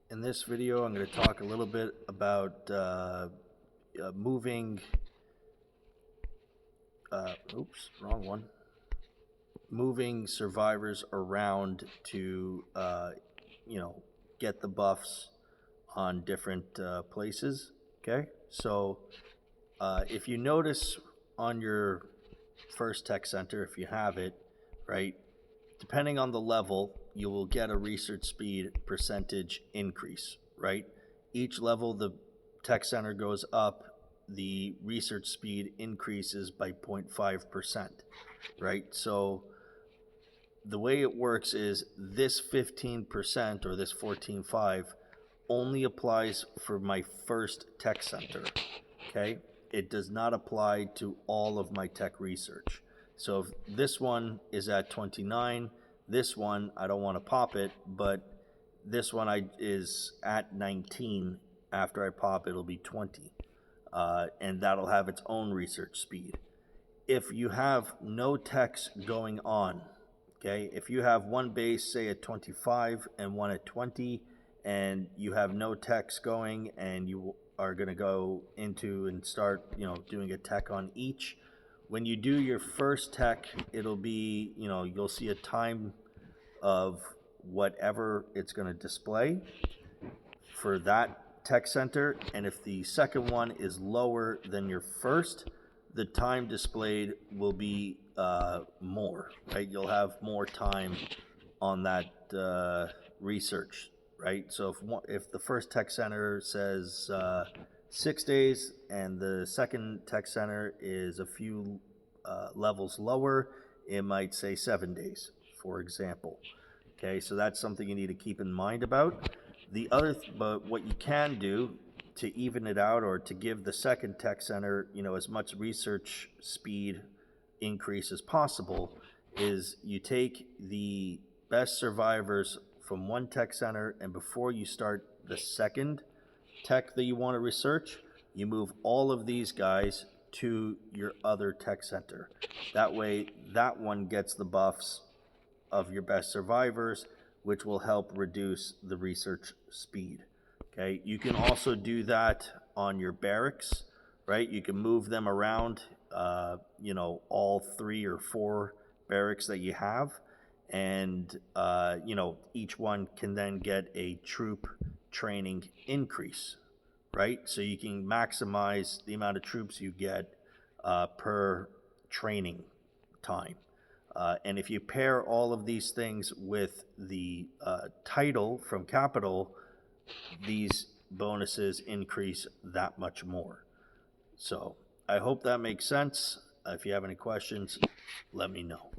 In this video, I'm going to talk a little bit about moving, moving survivors around to, get the buffs on different places. Okay, so if you notice on your first tech center, if you have it, right, depending on the level, you will get a research speed percentage increase, right? Each level the tech center goes up, the research speed increases by 0.5%, right? So the way it works is this 15% or this 14.5 only applies for my first tech center, okay? It does not apply to all of my tech research. So if this one is at 29, this one, I don't want to pop it, but this one is at 19. After I pop, it'll be 20. And that'll have its own research speed. If you have no techs going on, okay, if you have one base, say at 25 and one at 20, and you have no techs going and you are going to go into and start, doing a tech on each, when you do your first tech, it'll be, you'll see a time of whatever it's going to display for that tech center. And if the second one is lower than your first, the time displayed will be more, right? You'll have more time on that research, right? So if the first tech center says 6 days and the second tech center is a few levels lower, it might say 7 days, for example. Okay, so that's something you need to keep in mind about. But what you can do to even it out, or to give the second tech center, as much research speed increase as possible, is you take the best survivors from one tech center, and before you start the second tech that you want to research, you move all of these guys to your other tech center. That way, that one gets the buffs of your best survivors, which will help reduce the research speed. Okay, you can also do that on your barracks, right? You can move them around, all 3 or 4 barracks that you have, and each one can then get a troop training increase, right? So you can maximize the amount of troops you get per training time. And if you pair all of these things with the title from Capital, these bonuses increase that much more. So I hope that makes sense. If you have any questions, let me know.